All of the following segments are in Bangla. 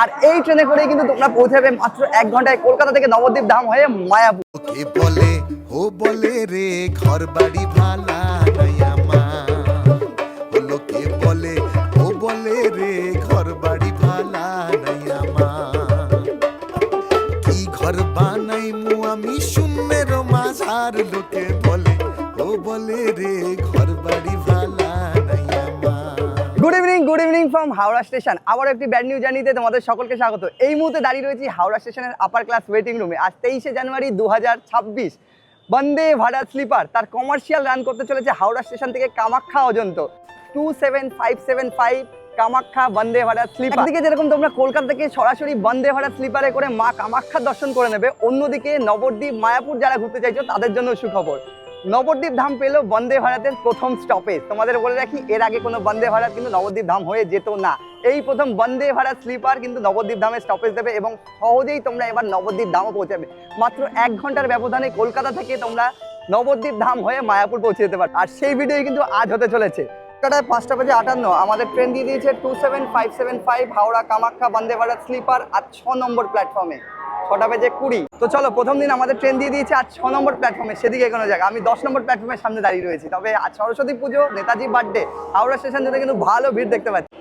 আর এই ট্রেনে করে কিন্তু তোমরা পৌঁছাবে মাত্র 1 ঘন্টায় কলকাতা থেকে নবদ্বীপ ধাম হয়ে মায়াপুর। কে বলে ও বলে রে ঘর বাড়ি ভালা নাই আমার, হলো কে বলে ও বলে রে ঘর বাড়ি ভালা নাই আমার, কি ঘর বানাই মু আমি শূন্যের মাঝার, লোকে বলে ও বলে রে ঘর বাড়ি ভালা নাই আমার। Good evening from Howrah station. আবার একটি ব্যাড নিউজ জার্নিতে তোমাদের সকলকে স্বাগত। এই মুহূর্তে দাঁড়িয়ে রয়েছি হাওড়া স্টেশনের আপার ক্লাস ওয়েটিং রুমে। আজ 23শে জানুয়ারি 2026 বন্দে ভারত স্লিপার তার কমার্শিয়াল রান করতে চলেছে হাওড়া স্টেশন থেকে কামাখ্যা পর্যন্ত। 27575 কামাখ্যা বন্দে ভারত স্লিপার। একদিকে যেরকম তোমরা কলকাতা থেকে সরাসরি বন্দে ভারত স্লিপারে করে মা কামাখ্যার দর্শন করে নেবে, অন্যদিকে নবদ্বীপ মায়াপুর যারা ঘুরতে চাইছো তাদের জন্য সুখবর। নবদ্বীপ ধাম পেলো বন্দে ভারতের প্রথম স্টপেজ। তোমাদের বলে রাখি, এর আগে কোনো বন্দে ভারত কিন্তু নবদ্বীপ ধাম হয়ে যেত না। এই প্রথম বন্দে ভারত স্লিপার কিন্তু নবদ্বীপ ধামে স্টপেজ দেবে এবং সহজেই তোমরা এবার নবদ্বীপ ধামও পৌঁছাবে। মাত্র 1 ঘন্টার ব্যবধানে কলকাতা থেকে তোমরা নবদ্বীপ ধাম হয়ে মায়াপুর পৌঁছে যেতে পারো। আর সেই ভিডিও কিন্তু আজ হতে চলেছে। কলকাতায় 5:58 আমাদের ট্রেন দিয়ে দিয়েছে 27575 হাওড়া কামাখ্যা বন্দে ভারত স্লিপার আর 6 নম্বর প্ল্যাটফর্মে 6:20। তো চলো, প্রথম দিন আমাদের ট্রেন দিয়ে দিয়েছে আজ 6 নম্বর প্ল্যাটফর্মে, সেদিকে কোনো জায়গা। আমি 10 নম্বর প্ল্যাটফর্মের সামনে দাঁড়িয়ে রয়েছি। তবে আজ সরস্বতী পুজো, নেতাজি বার্থডে, হাওড়া স্টেশন জুড়ে কিন্তু ভালো ভিড় দেখতে পাচ্ছি।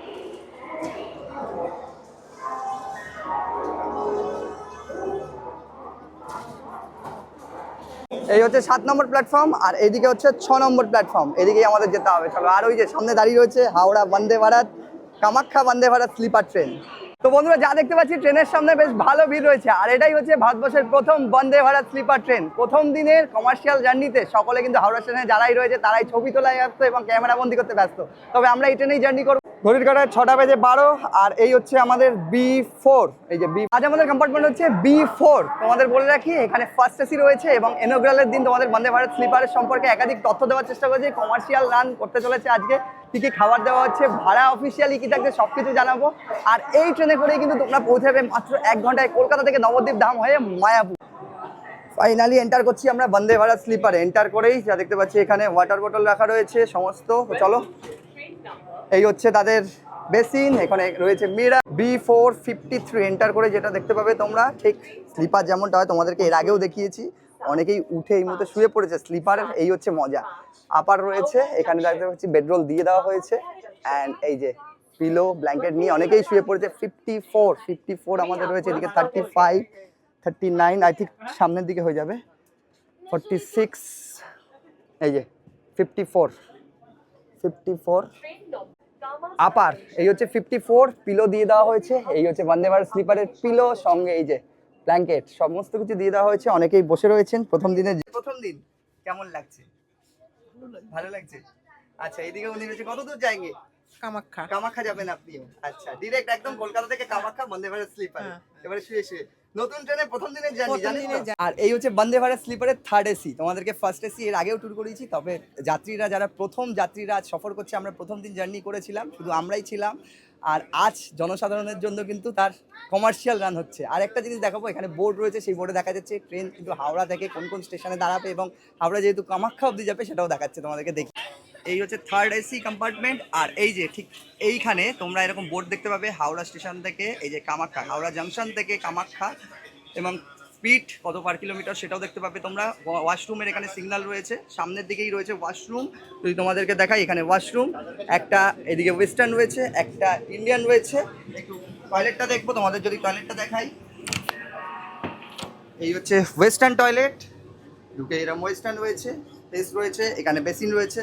এই হচ্ছে 7 নম্বর প্ল্যাটফর্ম আর এইদিকে হচ্ছে 6 নম্বর প্ল্যাটফর্ম। এদিকেই আমাদের যেতে হবে। চলো, আর ওই যে সামনে দাঁড়িয়ে রয়েছে হাওড়া বন্দে ভারত কামাখ্যা বন্দে ভারত স্লিপার ট্রেন। তো বন্ধুরা, যা দেখতে পাচ্ছি ট্রেনের সামনে বেশ ভালো ভিড় রয়েছে। আর এটাই হচ্ছে ভারতবর্ষের প্রথম বন্দে ভারত স্লিপার ট্রেন। প্রথম দিনের কমার্শিয়াল জার্নিতে সকলে কিন্তু হাওড়া স্টেশনে যারাই রয়েছে তারাই ছবি তোলায় ব্যস্ত এবং ক্যামেরা বন্দি করতে ব্যস্ত। তবে আমরা এই ট্রেনেই জার্নি করবো। ঘড়ির কাঁটায় 6:12 আর এই হচ্ছে আমাদের B4। এই যে আজ আমাদের কম্পার্টমেন্ট হচ্ছে B4। তোমাদের বলে রাখি, এখানে ফার্স্ট এসি রয়েছে এবং ইনঅগ্রালের দিন তোমাদের বন্দে ভারত স্লিপারের সম্পর্কে একাধিক তথ্য দেওয়ার চেষ্টা করেছি। কমার্শিয়াল রান করতে চলেছে আজকে, কী কী খাবার দেওয়া হচ্ছে, ভাড়া অফিসিয়ালি কী থাকছে সব কিছু জানাবো। আর এই ট্রেনে করেই কিন্তু তোমরা পৌঁছাবে মাত্র 1 ঘন্টায় কলকাতা থেকে নবদ্বীপ ধাম হয়ে মায়াপুর। ফাইনালি এন্টার করছি আমরা বন্দে ভারত স্লিপারে। এন্টার করেই যা দেখতে পাচ্ছি এখানে ওয়াটার বোতল রাখা রয়েছে সমস্ত। চলো, এই হচ্ছে তাদের বেসিন, এখানে রয়েছে মিরা। B453 এন্টার করে যেটা দেখতে পাবে তোমরা, ঠিক স্লিপার যেমনটা হয় তোমাদেরকে এর আগেও দেখিয়েছি। অনেকেই উঠে এই মুহূর্তে শুয়ে পড়েছে স্লিপারের, এই হচ্ছে মজা। আপার রয়েছে, এখানে দেখতে পাচ্ছি বেডরোল দিয়ে দেওয়া হয়েছে অ্যান্ড এই যে পিলো ব্ল্যাঙ্কেট নিয়ে অনেকেই শুয়ে পড়েছে। 54 আমাদের রয়েছে। এদিকে 35 39 আই থিঙ্ক সামনের দিকে হয়ে যাবে 46। এই যে 54 আপার, এই হচ্ছে 54। পিলো দিয়ে দেওয়া হয়েছে। এই হচ্ছে বন্দে ভারত স্লিপারের পিলো, সঙ্গে এই যে ব্ল্যাঙ্কেট, সমস্ত কিছু দিয়ে দেওয়া হয়েছে। অনেকেই বসে রয়েছেন। প্রথম দিন কেমন লাগছে? ভালো লাগছে। আচ্ছা, এইদিকে উনি রয়েছে। কত দূর যায়গে? কামাখ্যা যাবেন আপনিও? আচ্ছা, ডিরেক্ট একদম কলকাতা থেকে কামাখ্যা বন্দে ভারত স্লিপার। এবারে শুয়ে নতুন ট্রেনে প্রথম দিনের জার্নি জানেন তো? আর এই হচ্ছে বন্দে ভারত স্লিপারের থার্ড এসি। তোমাদেরকে ফার্স্ট এসি এর আগেও ট্যুর করিয়েছি। তবে যাত্রীরা যারা প্রথম যাত্রীরা আজ সফর করছে, আমরা প্রথম দিন জার্নি করেছিলাম, শুধু আমরাই ছিলাম। আর আজ জনসাধারণের জন্য কিন্তু তার কমার্শিয়াল রান হচ্ছে। আর একটা জিনিস দেখাবো, এখানে বোর্ড রয়েছে, সেই বোর্ডে দেখা যাচ্ছে ট্রেন কিন্তু হাওড়া থেকে কোন কোন স্টেশনে দাঁড়াবে এবং হাওড়া যেহেতু কামাখ্যা অবধি যাবে সেটাও দেখাচ্ছে তোমাদেরকে। দেখি, এই হচ্ছে থার্ড এসি কম্পার্টমেন্ট। আর এই যে ঠিক এইখানে তোমরা এরকম বোর্ড দেখতে পাবে হাওড়া স্টেশন থেকে এই যে কামাখ্যা, হাওড়া জাংশন থেকে কামাখ্যা, এবং স্পিড কত পার কিলোমিটার সেটাও দেখতে পাবে তোমরা। ওয়াশরুমের এখানে সিগন্যাল রয়েছে, সামনের দিকেই রয়েছে ওয়াশরুম। যদি তোমাদেরকে দেখাই, এখানে ওয়াশরুম একটা, এদিকে ওয়েস্টার্ন রয়েছে, একটা ইন্ডিয়ান রয়েছে। একটু টয়লেটটা দেখবো তোমাদের, যদি টয়লেটটা দেখাই। এই হচ্ছে ওয়েস্টার্ন টয়লেট, ঢুকে এরকম ওয়েস্টার্ন রয়েছে, ফেস রয়েছে, এখানে বেসিন রয়েছে।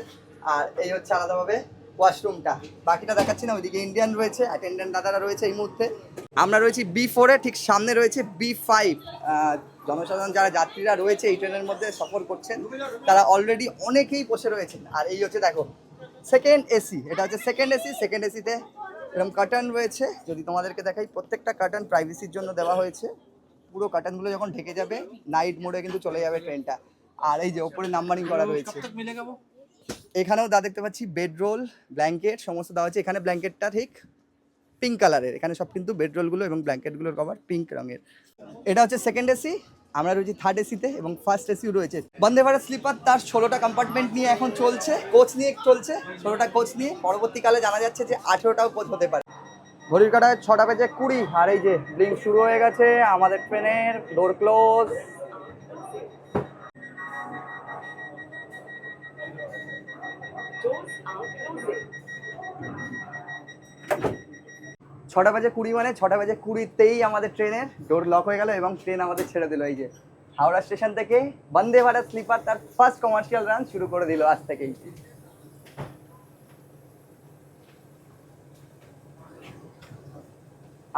আর এই হচ্ছে আলাদাভাবে ওয়াশরুমটা। বাকিটা দেখাচ্ছি না, ওইদিকে ইন্ডিয়ান রয়েছে, অ্যাটেন্ডেন্ট দাদারা রয়েছে। এই মুহূর্তে আমরা রয়েছি B4-এ, ঠিক সামনে রয়েছে B5। জনসাধারণ যারা যাত্রীরা রয়েছে এই ট্রেনের মধ্যে সফর করছেন তারা অলরেডি অনেকেই বসে রয়েছেন। আর এই হচ্ছে দেখো সেকেন্ড এসি, এটা হচ্ছে সেকেন্ড এসি। সেকেন্ড এসিতে এরকম কার্টন রয়েছে, যদি তোমাদেরকে দেখাই প্রত্যেকটা কার্টন প্রাইভেসির জন্য দেওয়া হয়েছে। পুরো কার্টনগুলো যখন ঢেকে যাবে নাইট মোডে কিন্তু চলে যাবে ট্রেনটা। আর এই যে ওপরে নাম্বারিং করা রয়েছে। এখানেও দা দেখতে পাচ্ছি বেডরোল, ব্ল্যাঙ্কেট সমস্ত দেওয়া হচ্ছে। এখানে ব্ল্যাঙ্কেটটা ঠিক পিঙ্ক কালারের, এখানে সব কিন্তু বেডরোলগুলো এবং ব্ল্যাঙ্কেটগুলোর কভার পিঙ্ক রঙের। এটা হচ্ছে সেকেন্ড এসি, আমরা রয়েছি থার্ড এসিতে এবং ফার্স্ট এসিও রয়েছে। বন্দে ভারত স্লিপার তার 16টা কম্পার্টমেন্ট নিয়ে এখন চলছে, কোচ নিয়ে চলছে, 16টা কোচ নিয়ে। পরবর্তীকালে জানা যাচ্ছে যে 18টাও কোচ হতে পারে। ঘড়ির কাঁটায় 6:20 আর এই যে ব্লিঙ্ক শুরু হয়ে গেছে আমাদের ট্রেনের। ডোর ক্লোজ। ছটা বাজে কুড়ি মানে 6:20 আমাদের ট্রেনের ডোর লক হয়ে গেল এবং ট্রেন আমাদের ছেড়ে দিল। এই যে হাওড়া স্টেশন থেকে বন্দে ভারত স্লিপার তার ফার্স্ট কমার্শিয়াল রান শুরু করে দিল আজ থেকেই।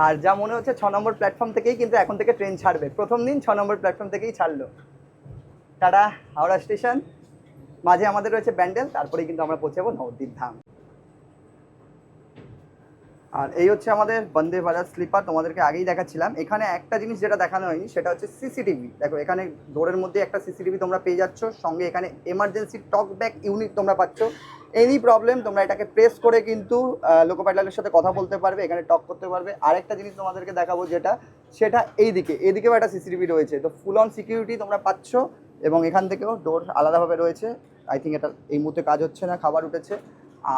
আর যা মনে হচ্ছে 6 নম্বর প্ল্যাটফর্ম থেকেই কিন্তু এখন থেকে ট্রেন ছাড়বে। প্রথম দিন 6 নম্বর প্ল্যাটফর্ম থেকেই ছাড়লো। Tata Howrah station. মাঝে আমাদের রয়েছে ব্যান্ডেল, তারপরেই কিন্তু আমরা পৌঁছাবো নবদ্বীপ ধাম। আর এই হচ্ছে আমাদের বন্দে ভারত স্লিপার। তোমাদেরকে আগেই দেখাচ্ছিলাম। এখানে একটা জিনিস যেটা দেখানো হয়নি সেটা হচ্ছে সিসিটিভি। দেখো এখানে ডোরের মধ্যে একটা সিসিটিভি তোমরা পেয়ে যাচ্ছ, সঙ্গে এখানে এমার্জেন্সি টক ব্যাক ইউনিট তোমরা পাচ্ছ। এনি প্রবলেম তোমরা এটাকে প্রেস করে কিন্তু লোকো পাইলটের সাথে কথা বলতে পারবে, এখানে টক করতে পারবে। আরেকটা জিনিস তোমাদেরকে দেখাবো সেটা এইদিকেও একটা সিসিটিভি রয়েছে। তো ফুল অন সিকিউরিটি তোমরা পাচ্ছ এবং এখান থেকেও ডোর আলাদাভাবে রয়েছে। আই থিঙ্ক এটা এই মুহূর্তে কাজ হচ্ছে না, খাবার উঠেছে।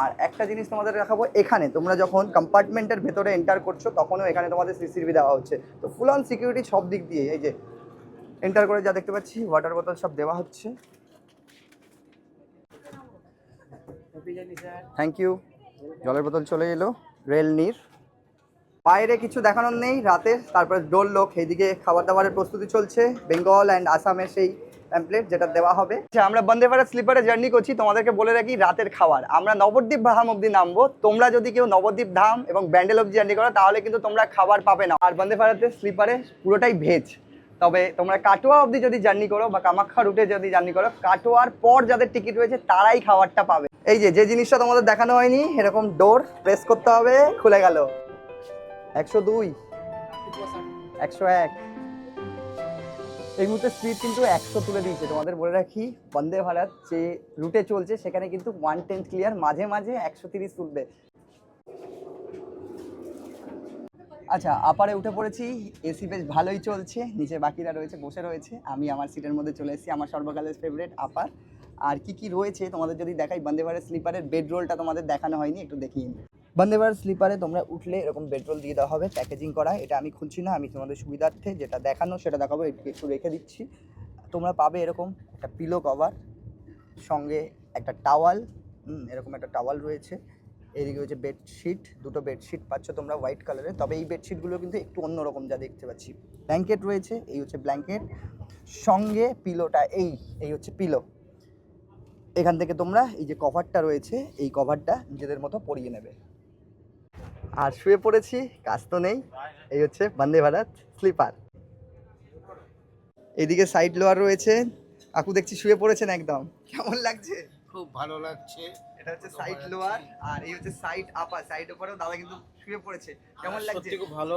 আর একটা জিনিস তোমাদের দেখাবো, এখানে তোমরা যখন কম্পার্টমেন্টের ভেতরে এন্টার করছো তখনও এখানে তোমাদের সিসিটিভি দেওয়া হচ্ছে। তো ফুল অন সিকিউরিটি সব দিক দিয়ে। এই যে এন্টার করে যা দেখতে পাচ্ছি ওয়াটার বোতল সব দেওয়া হচ্ছে। Thank you. জলের বোতল চলে এলো। রেল নীর বাইরে কিছু দেখানোর নেই রাতের। তারপরে ডোর লোক এইদিকে খাবার দাবারের প্রস্তুতি চলছে। বেঙ্গল অ্যান্ড আসামের সেই প্যাম্পলেট যেটা দেওয়া হবে। আমরা বন্দে ভারত স্লিপারে জার্নি করছি। তোমাদেরকে বলে রাখি রাতের খাবার আমরা নবদ্বীপ ধাম অবধি নামবো। তোমরা যদি কেউ নবদ্বীপ ধাম এবং ব্যান্ডেল অবধি জার্নি করো তাহলে কিন্তু তোমরা খাবার পাবে না। আর বন্দে ভারতের স্লিপারে পুরোটাই ভেজ। তবে তোমরা কাটোয়া অবধি যদি জার্নি করো বা কামাখ্যা রুটে যদি জার্নি করো, কাটোয়ার পর যাদের টিকিট রয়েছে তারাই খাবারটা পাবে। এই যে জিনিসটা তোমাদের দেখানো হয়নি, এরকম ডোর প্রেস করতে হবে, খুলে গেল। 102, 101। এই মুহূর্তে স্পিড কিন্তু 100 তুলে দিয়েছে। তোমাদের বলে রাখি বন্দে ভারত যে রুটে চলছে সেখানে কিন্তু 110 ক্লিয়ার, মাঝে মাঝে 130 তুলবে। আচ্ছা, আপারে উঠে পড়েছি। এসি বেশ ভালোই চলছে। নিচে বাকিরা রয়েছে, বসে রয়েছে। আমি আমার সিটের মধ্যে চলে এসেছি, আমার সর্বকালের ফেভারিট আপার। আর কি রয়েছে তোমাদের যদি দেখাই, বন্দে ভারত স্লিপারের বেডরোলটা তোমাদের দেখানো হয়নি, একটু দেখিয়ে নিই। বন্দে ভারত স্লিপারে তোমরা উঠলে এরকম বেডরোল দিয়ে দেওয়া হবে, প্যাকেজিং করা। এটা আমি খুলছি না, আমি তোমাদের সুবিধার্থে যেটা দেখানো সেটা দেখাবো। একটু রেখে দিচ্ছি। তোমরা পাবে এরকম একটা পিলো কভার, সঙ্গে একটা টাওয়াল। এরকম একটা টাওয়াল রয়েছে। এদিকে হচ্ছে বেডশিট, দুটো বেডশিট পাচ্ছ তোমরা হোয়াইট কালারের। তবে এই বেডশিটগুলো কিন্তু একটু অন্যরকম যা দেখতে পাচ্ছি। ব্ল্যাঙ্কেট রয়েছে, এই হচ্ছে ব্ল্যাঙ্কেট। সঙ্গে পিলোটা এই হচ্ছে পিলো। এখান থেকে তোমরা এই যে কভারটা রয়েছে, এই কভারটা নিজেদের মতো পরিয়ে নেবে। আর শুয়ে পড়েছি, কাজ তো নেই। এই হচ্ছে বন্দে ভারত স্লিপার। এইদিকে সাইড লোয়ার রয়েছে। কাকু দেখছি শুয়ে পড়েছেন একদম। কেমন লাগছে? খুব ভালো লাগছে। এটা হচ্ছে সাইড লোয়ার আর এই হচ্ছে সাইড আপার। সাইড উপরেও দাদা কিন্তু শুয়ে পড়েছে। কেমন লাগছে? সত্যি খুব ভালো।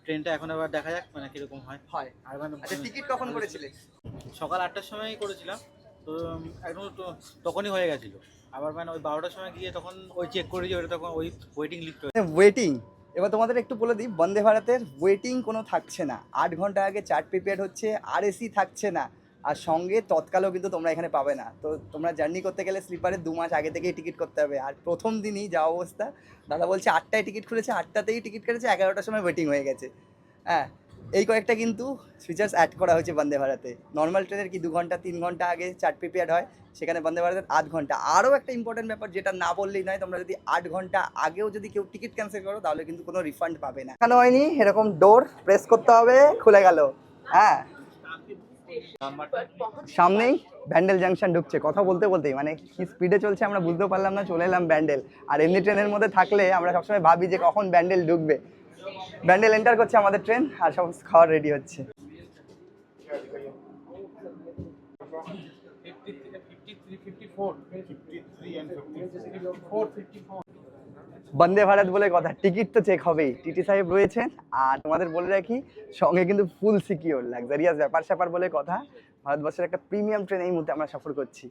ট্রেনটা এখন আবার দেখা যাক মানে কিরকম হয়। আর মানে আচ্ছা, টিকিট কখন করেছিলে? সকাল 8টার সময় করেছিলাম। তো একদম তখনই হয়ে গেছিলো। আবার মানে ওই 12টার সময় গিয়ে তখন ওই চেক করে যে ওটা তখন ওই ওয়েটিং লিস্ট ওয়েটিং। এবার তোমাদের একটু বলে দিই, বন্দে ভারতের ওয়েটিং কোনো থাকছে না। 8 ঘন্টা আগে চার্ট প্রিপেয়ার হচ্ছে, আর এসি থাকছে না। আর সঙ্গে তৎকালও কিন্তু তোমরা এখানে পাবে না। তো তোমরা জার্নি করতে গেলে স্লিপারে 2 মাস আগে থেকেই টিকিট করতে হবে। আর প্রথম দিনই যা অবস্থা, দাদা বলছে 8টায় টিকিট খুলেছে, 8টাতেই টিকিট কেটেছে, 11টার সময় ওয়েটিং হয়ে গেছে। হ্যাঁ, এই কয়েকটা কিন্তু ফিচার্স অ্যাড করা হয়েছে বন্দে ভারতে। নর্মাল ট্রেনের কি 2 ঘন্টা 3 ঘন্টা আগে চার্ট প্রিপেয়ার হয়, সেখানে বন্দে ভারতের 8 ঘন্টা। আরও একটা ইম্পর্টেন্ট ব্যাপার যেটা না বললেই নয়, তোমরা যদি 8 ঘন্টা আগেও যদি কেউ টিকিট ক্যান্সেল করো তাহলে কিন্তু কোনো রিফান্ড পাবে না। কেন হয়নি, এরকম ডোর প্রেস করতে হবে, খুলে গেল। হ্যাঁ, সামনেই ব্যান্ডেল জাংশন ঢুকছে। কথা বলতে বলতেই মানে কি স্পিডে চলছে আমরা বুঝতেও পারলাম না, চলে এলাম ব্যান্ডেল। আর এমনি ট্রেনের মধ্যে থাকলে আমরা সবসময় ভাবি যে কখন ব্যান্ডেল ঢুকবে। ব্যান্ডেল এন্টার করছে আমাদের ট্রেন আর সব খাওয়ার রেডি হচ্ছে। বন্দে ভারত বলে কথা, টিকিট তো চেক হবেই। টিটি সাহেব রয়েছেন। আর তোমাদের বলে রাখি সঙ্গে কিন্তু ফুল সিকিউর, লাক্সারিয়াস ব্যাপার স্যাপার বলে কথা। ভারতবর্ষের একটা প্রিমিয়াম ট্রেন এই মুহূর্তে আমরা সফর করছি।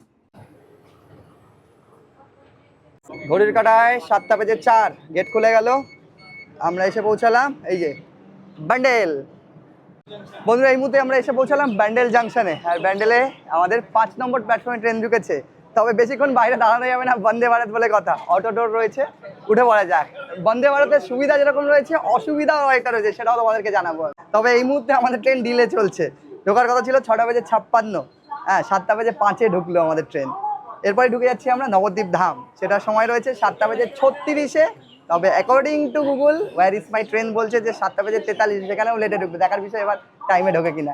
ঘড়ির কাঁটায় 7:04, গেট খুলে গেল। আমরা এসে পৌঁছালাম এই যে ব্যান্ডেল। বন্ধুরা এই মুহূর্তে আমরা এসে পৌঁছালাম ব্যান্ডেল জাংশনে। আর ব্যান্ডেলে আমাদের 5 নম্বর প্ল্যাটফর্মে ট্রেন ঢুকেছে। তবে বেশিক্ষণ বাইরে দাঁড়ানো যাবে না, বন্দে ভারত বলে কথা। অটো টোর রয়েছে, উঠে পড়া যাক। বন্দে ভারতের সুবিধা যেরকম রয়েছে, অসুবিধাও একটা রয়েছে, সেটাও তোমাদেরকে জানাবো। তবে এই মুহূর্তে আমাদের ট্রেন ডিলে চলছে। ঢোকার কথা ছিল 6:56, হ্যাঁ 7:05 ঢুকলো আমাদের ট্রেন। এরপরে ঢুকে যাচ্ছি আমরা নবদ্বীপ ধাম, সেটার সময় রয়েছে 7:36। তবে according to Google where is my train বলছে যে 7:43, সেখানেও লেটে ঢুকবে। দেখার বিষয় এবার টাইমে ঢোকে কিনা।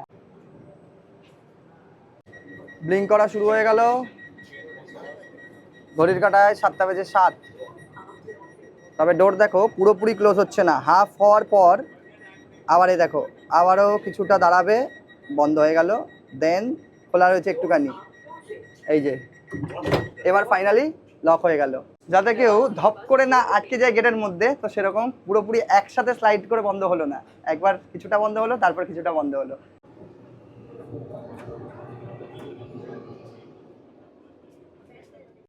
ব্লিঙ্ক করা শুরু হয়ে গেল, ঘড়ির কাঁটায় 7:07। তবে ডোর দেখো পুরোপুরি ক্লোজ হচ্ছে না, হাফ হওয়ার পর আবার এই দেখো আবারও কিছুটা দাঁড়াবে, বন্ধ হয়ে গেল, দেন খোলা রয়েছে একটুখানি। এই যে এবার ফাইনালি লক হয়ে গেল, যাতে কেউ ধপ করে না আটকে যায় গেটের মধ্যে। তো সেরকম পুরোপুরি একসাথে স্লাইড করে বন্ধ হলো না, একবার কিছুটা বন্ধ হলো, তারপর কিছুটা বন্ধ হলো।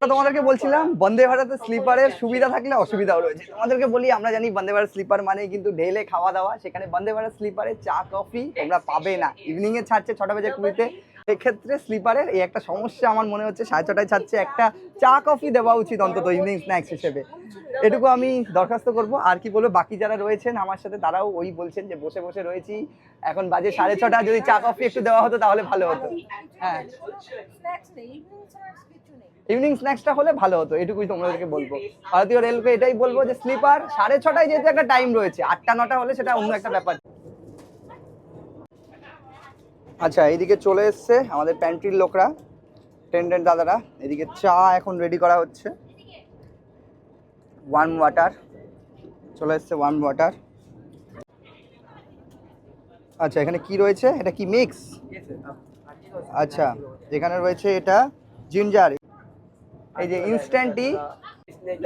তোমাদেরকে বলছিলাম বন্দে ভারতের স্লিপারের সুবিধা থাকলে অসুবিধাও রয়েছে। তোমাদেরকে বলি, আমরা জানি বন্দে ভারত স্লিপার মানে কিন্তু ঢেলে খাওয়া দাওয়া। সেখানে বন্দে ভারত স্লিপারে চা কফি তোমরা পাবে না। ইভিনিংয়ে ছাড়ছে 6:20। সেক্ষেত্রে স্লিপারের এই একটা সমস্যা আমার মনে হচ্ছে, 6:30 ছাড়ছে, একটা চা কফি দেওয়া উচিত অন্তত ইভিনিং স্ন্যাক্স হিসেবে। এটুকু আমি দরখাস্ত করব। আর কি বলবো, বাকি যারা রয়েছেন আমার সাথে তারাও ওই বলছেন যে বসে বসে রয়েছি, এখন বাজে 6:30, যদি চা কফি একটু দেওয়া হতো তাহলে ভালো হতো। হ্যাঁ, ইভিনিং স্ন্যাক্সটা হলে ভালো হতো, এটুকুই তোমাদেরকে বলবো। ভারতীয় রেলকে এটাই বলবো যে স্লিপার 6:30 যেহেতু একটা টাইম রয়েছে, 8টা-9টা হলে সেটা অন্য একটা ব্যাপার। আচ্ছা, এইদিকে চলে এসছে আমাদের প্যান্ট্রির লোকরা, টেন্ডেন্ট দাদারা। এদিকে চা এখন রেডি করা হচ্ছে, ওয়ার্ম ওয়াটার চলে এসছে, ওয়ার্ম ওয়াটার। আচ্ছা, এখানে কি রয়েছে, এটা কি মিক্স? আচ্ছা, এখানে রয়েছে এটা জিঞ্জার, এই যে ইনস্ট্যান্ট টি।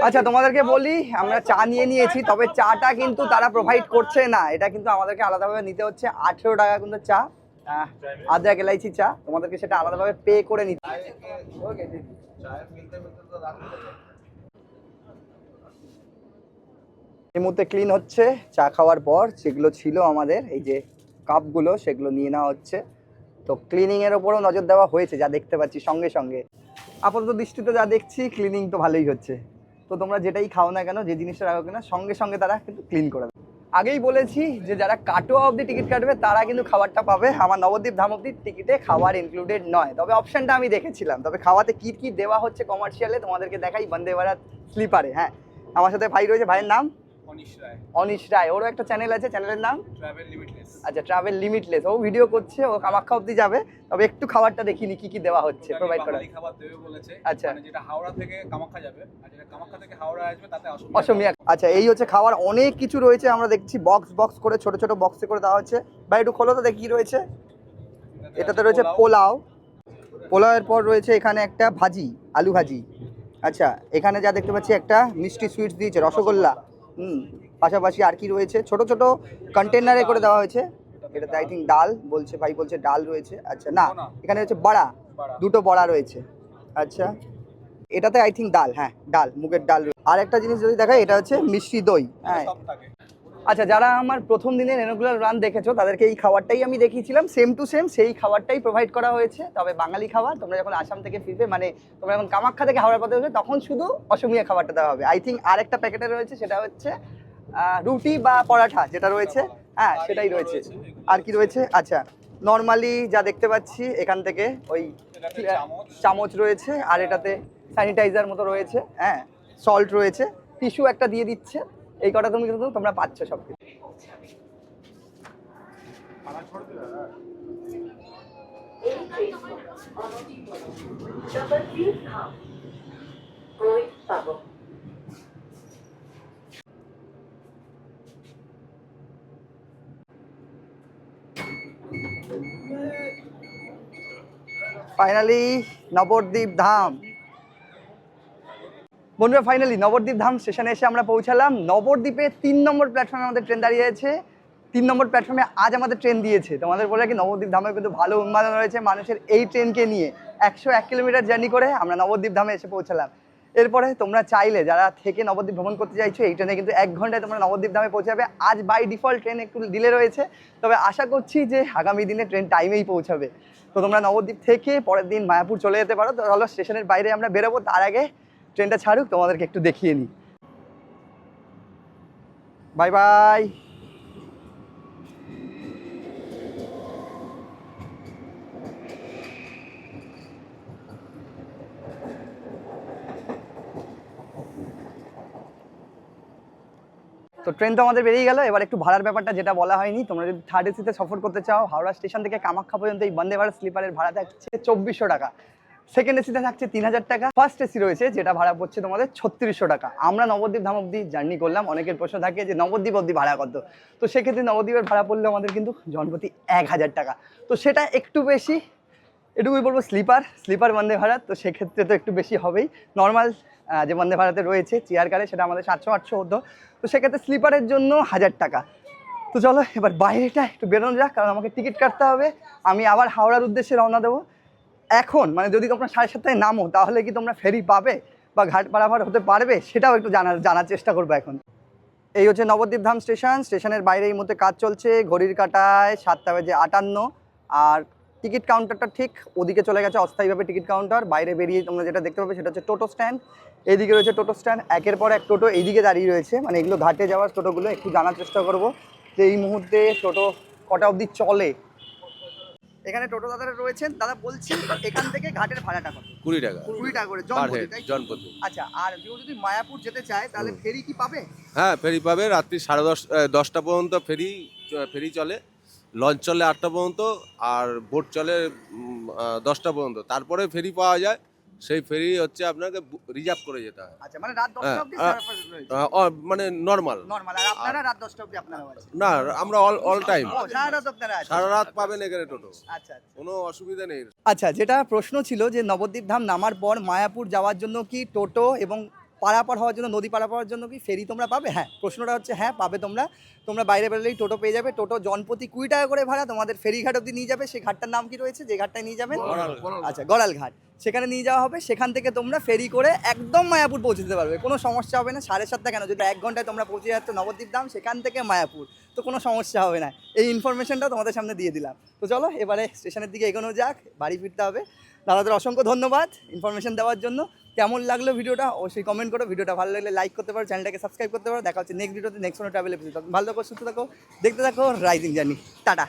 আচ্ছা, তোমাদেরকে বলি, আমরা চা নিয়ে নিয়েছি, তবে চাটা কিন্তু তারা প্রোভাইড করছে না, এটা কিন্তু আমাদেরকে আলাদাভাবে নিতে হচ্ছে। 18 টাকা কিন্তু চা, আদ্রাক এলাইচি চা, তোমাদেরকে সেটা আলাদাভাবে পে করে নিতে। এই মুহূর্তে ক্লিন হচ্ছে চা খাওয়ার পর, যেগুলো ছিল আমাদের এই যে কাপগুলো, সেগুলো নিয়ে নেওয়া হচ্ছে। তো ক্লিনিংয়ের ওপরও নজর দেওয়া হয়েছে, যা দেখতে পাচ্ছি সঙ্গে সঙ্গে। আপাতত দৃষ্টিতে যা দেখছি, ক্লিনিং তো ভালোই হচ্ছে। তো তোমরা যেটাই খাও না কেন, যে জিনিসটা রাখো কিনা, সঙ্গে সঙ্গে তারা কিন্তু ক্লিন করে দেবে। আগেই বলেছি যে যারা কাটোয়া অবধি টিকিট কাটবে তারা কিন্তু খাবারটা পাবে। আমার নবদ্বীপ ধাম অবধি টিকিটে খাবার ইনক্লুডেড নয়, তবে অপশানটা আমি দেখেছিলাম। তবে খাওয়াতে কী কী দেওয়া হচ্ছে কমার্শিয়ালে তোমাদেরকে দেখাই, বন্দে ভারত স্লিপারে। হ্যাঁ, আমার সাথে ভাই রয়েছে, ভাইয়ের নাম অনিশ রায়। ওরও একটা চ্যানেল আছে, চ্যানেলের নাম ট্রাভেল লিমিটলেস। আচ্ছা, ট্রাভেল লিমিটলেস, ও ভিডিও করছে, ও কামাখ্যা অবধি যাবে। তবে একটু খাবারটা দেখিনি কি কি দেওয়া হচ্ছে, প্রোভাইড করা। খাবার দেবে বলেছে। আচ্ছা, মানে যেটা হাওড়া থেকে কামাখ্যা যাবে, আর যেটা কামাখ্যা থেকে হাওড়া আসবে তাতে অসমীয়া। আচ্ছা, এই হচ্ছে খাবার, অনেক কিছু রয়েছে। আমরা দেখছি বক্স বক্স করে, ছোট ছোট বক্সে করে দেওয়া হচ্ছে। ভাই একটু খোলো তো দেখি কি রয়েছে। এটাতে রয়েছে পোলাও, পোলাওয়ের পর রয়েছে এখানে একটা ভাজি, আলু ভাজি। আচ্ছা, এখানে যা দেখতে পাচ্ছি একটা মিষ্টি সুইটস দিয়েছে, রসগোল্লা। পাশাপাশি আর কি রয়েছে, ছোট ছোট কন্টেনারে করে দেওয়া হয়েছে। এটাতে আই থিঙ্ক ডাল বলছে, ভাই বলছে ডাল রয়েছে। আচ্ছা, না, এখানে হচ্ছে বড়া, দুটো বড়া রয়েছে। আচ্ছা, এটাতে আই থিঙ্ক ডাল, হ্যাঁ ডাল, মুগের ডাল। আর একটা জিনিস যদি দেখায়, এটা হচ্ছে মিষ্টি দই। হ্যাঁ, আচ্ছা, যারা আমার প্রথম দিনের রেনুকুলার রান দেখেছো তাদেরকে এই খাবারটাই আমি দেখিয়েছিলাম, সেম টু সেম সেই খাবারটাই প্রোভাইড করা হয়েছে। তবে বাঙালি খাবার, তোমরা যখন আসাম থেকে ফিরবে, মানে তোমরা যখন কামাখ্যা থেকে হাওড়ার পথে উঠবে, তখন শুধু অসমীয়া খাবারটা দেওয়া হবে। আই থিঙ্ক আর একটা প্যাকেটে রয়েছে, সেটা হচ্ছে রুটি বা পরাঠা যেটা রয়েছে, হ্যাঁ সেটাই রয়েছে। আর কি রয়েছে, আচ্ছা নর্মালি যা দেখতে পাচ্ছি এখান থেকে ওই চামচ রয়েছে, আর এটাতে স্যানিটাইজার মতো রয়েছে, হ্যাঁ সল্ট রয়েছে, টিস্যু একটা দিয়ে দিচ্ছে। এই কটা তুমি কিন্তু তোমরা পাচ্ছ সব কিছু। ফাইনালি নবদ্বীপ ধাম, বন্ধুরা ফাইনালি নবদ্বীপ ধাম স্টেশনে এসে আমরা পৌঁছালাম। নবদ্বীপে 3 নম্বর প্ল্যাটফর্মে আমাদের ট্রেন দাঁড়িয়ে আছে। 3 নম্বর প্ল্যাটফর্মে আজ আমাদের ট্রেন দিয়েছে। তোমাদের বলে কি, নবদ্বীপ ধামে কিন্তু ভালো উন্মাদনা রয়েছে মানুষের এই ট্রেনকে নিয়ে। 101 কিলোমিটার জার্নি করে আমরা নবদ্বীপ ধামে এসে পৌঁছালাম। এরপরে তোমরা চাইলে যারা থেকে নবদ্বীপ ভ্রমণ করতে চাইছো এই ট্রেনে কিন্তু 1 ঘন্টায় তোমরা নবদ্বীপ ধামে পৌঁছাবে। আজ বাই ডিফল্ট ট্রেন একটু ডিলে রয়েছে, তবে আশা করছি যে আগামী দিনে ট্রেন টাইমেই পৌঁছাবে। তো তোমরা নবদ্বীপ থেকে পরের দিন মায়াপুর চলে যেতে পারো। তো চলো স্টেশনের বাইরে আমরা বেরোবো, তার আগে ট্রেনটা ছাড়ুক তোমাদেরকে একটু দেখিয়ে নিই। Bye bye. তো ট্রেন তো আমাদের বেরিয়ে গেল, এবার একটু ভাড়ার ব্যাপারটা যেটা বলা হয়নি। তোমরা যদি থার্ড এসিতে সফর করতে চাও হাওড়া স্টেশন থেকে কামাখ্যা পর্যন্ত এই বন্দে ভারত স্লিপারের ভাড়া থাকছে 2400 টাকা। সেকেন্ড এসিতে থাকছে 3000 টাকা। ফার্স্ট এসি রয়েছে যেটা ভাড়া পড়ছে তোমাদের 3600 টাকা। আমরা নবদ্বীপ ধাম অব্দি জার্নি করলাম, অনেকের প্রশ্ন থাকে যে নবদ্বীপ অব্দি ভাড়া কত। তো সেক্ষেত্রে নবদ্বীপের ভাড়া পড়লে আমাদের কিন্তু জনপ্রতি 1000 টাকা। তো সেটা একটু বেশি, এটুকুই বলবো স্লিপার বন্দে ভারত, তো সেক্ষেত্রে তো একটু বেশি হবেই। নর্মাল যে বন্দে ভারতে রয়েছে চেয়ার কারে সেটা আমাদের 700-800 হতো, তো সেক্ষেত্রে স্লিপারের জন্য 1000 টাকা। তো চলো এবার বাইরেটা একটু বেরোনো যাক, কারণ আমাকে টিকিট কাটতে হবে। আমি আবার হাওড়ার উদ্দেশ্যে রওনা দেবো এখন। মানে যদি তোমরা 7:30টায় নামো তাহলে কি তোমরা ফেরি পাবে বা ঘাট পারাপার হতে পারবে সেটাও একটু জানার চেষ্টা করবো এখন। এই হচ্ছে নবদ্বীপ ধাম স্টেশন। স্টেশনের বাইরে এই মুহূর্তে কাজ চলছে, ঘড়ির কাঁটায় 7:58। আর টিকিট কাউন্টারটা ঠিক ওদিকে চলে গেছে, অস্থায়ীভাবে টিকিট কাউন্টার। বাইরে বেরিয়ে তোমরা যেটা দেখতে পাবে সেটা হচ্ছে টোটো স্ট্যান্ড। এইদিকে রয়েছে টোটো স্ট্যান্ড, একের পর এক টোটো এইদিকে দাঁড়িয়ে রয়েছে। মানে এগুলো ঘাটে যাওয়ার টোটোগুলো। একটু জানার চেষ্টা করবো যে এই মুহূর্তে টোটো কটা অবধি চলে। এখানে টোটো দাদারা রয়েছেন। দাদা বলছি এখান থেকে ঘাটের ভাড়াটা কত? 20 টাকা 20 টাকা করে পার জনপ্রতি, হেড তাই তো? জনপ্রতি। আচ্ছা, আর কেউ যদি মায়াপুর যেতে চায় তাহলে ফেরি কি পাবে? হ্যাঁ, ফেরি পাবে। রাত্রি 10:30 পর্যন্ত ফেরি চলে। লঞ্চ চলে 8টা পর্যন্ত, আর বোট চলে 10টা পর্যন্ত। তারপরে ফেরি পাওয়া যায়, সেই ফেরি হচ্ছে আপনাকে রিজার্ভ করে যেতে হয়। আচ্ছা, মানে রাত 10টা অবধি রয়েছে মানে নর্মাল। নরমাল। আর আপনারা রাত 10টা অবধি আপনারাও আছেন? না, আমরা অল টাইম ও, সারা রাত আপনারা আছেন? সারা রাত পাবেন এখানে টোটো, আচ্ছা আচ্ছা। কোনো অসুবিধা নেই। আচ্ছা, যেটা প্রশ্ন ছিল যে নবদ্বীপ ধাম নামার পর মায়াপুর যাওয়ার জন্য কি টোটো এবং পারাপার হওয়ার জন্য নদী পারাপার হওয়ার জন্য কি ফেরি তোমরা পাবে? হ্যাঁ, প্রশ্নটা হচ্ছে হ্যাঁ পাবে। তোমরা বাইরে বেরোলেই টোটো পেয়ে যাবে। টোটো জনপ্রতি 20 টাকা করে ভাড়া, তোমাদের ফেরিঘাট অবধি নিয়ে যাবে। সেই ঘাটটার নাম কি রয়েছে যে ঘাটটায় নিয়ে যাবেন? আচ্ছা, গড়াল ঘাট। সেখানে নিয়ে যাওয়া হবে। সেখান থেকে তোমরা ফেরি করে একদম মায়াপুর পৌঁছে দিতে পারবে, কোনো সমস্যা হবে না। 7:30 কেন, যদি 1 ঘন্টায় তোমরা পৌঁছে যাচ্ছ নবদ্বীপ ধাম, সেখান থেকে মায়াপুর, তো কোনো সমস্যা হবে না। এই ইনফরমেশনটা তোমাদের সামনে দিয়ে দিলাম। তো চলো এবারে স্টেশনের দিকে এগোনো যাক, বাড়ি ফিরতে হবে। দাদাদের অসংখ্য ধন্যবাদ ইনফরমেশন দেওয়ার জন্য। কেমন লাগলো ভিডিওটা অবশ্যই কমেন্ট করো। ভিডিওটা ভালো লাগলে লাইক করতে পারো, চ্যানেলটাকে সাবস্ক্রাইব করতে পারো। দেখা হচ্ছে নেক্সট ভিডিওতে, নেক্সট কোনো ট্রাভেল এপিসোড। ভালো থাকো, সুস্থ থাকো, দেখতে থাকো রাইজিং জার্নি। টাটা।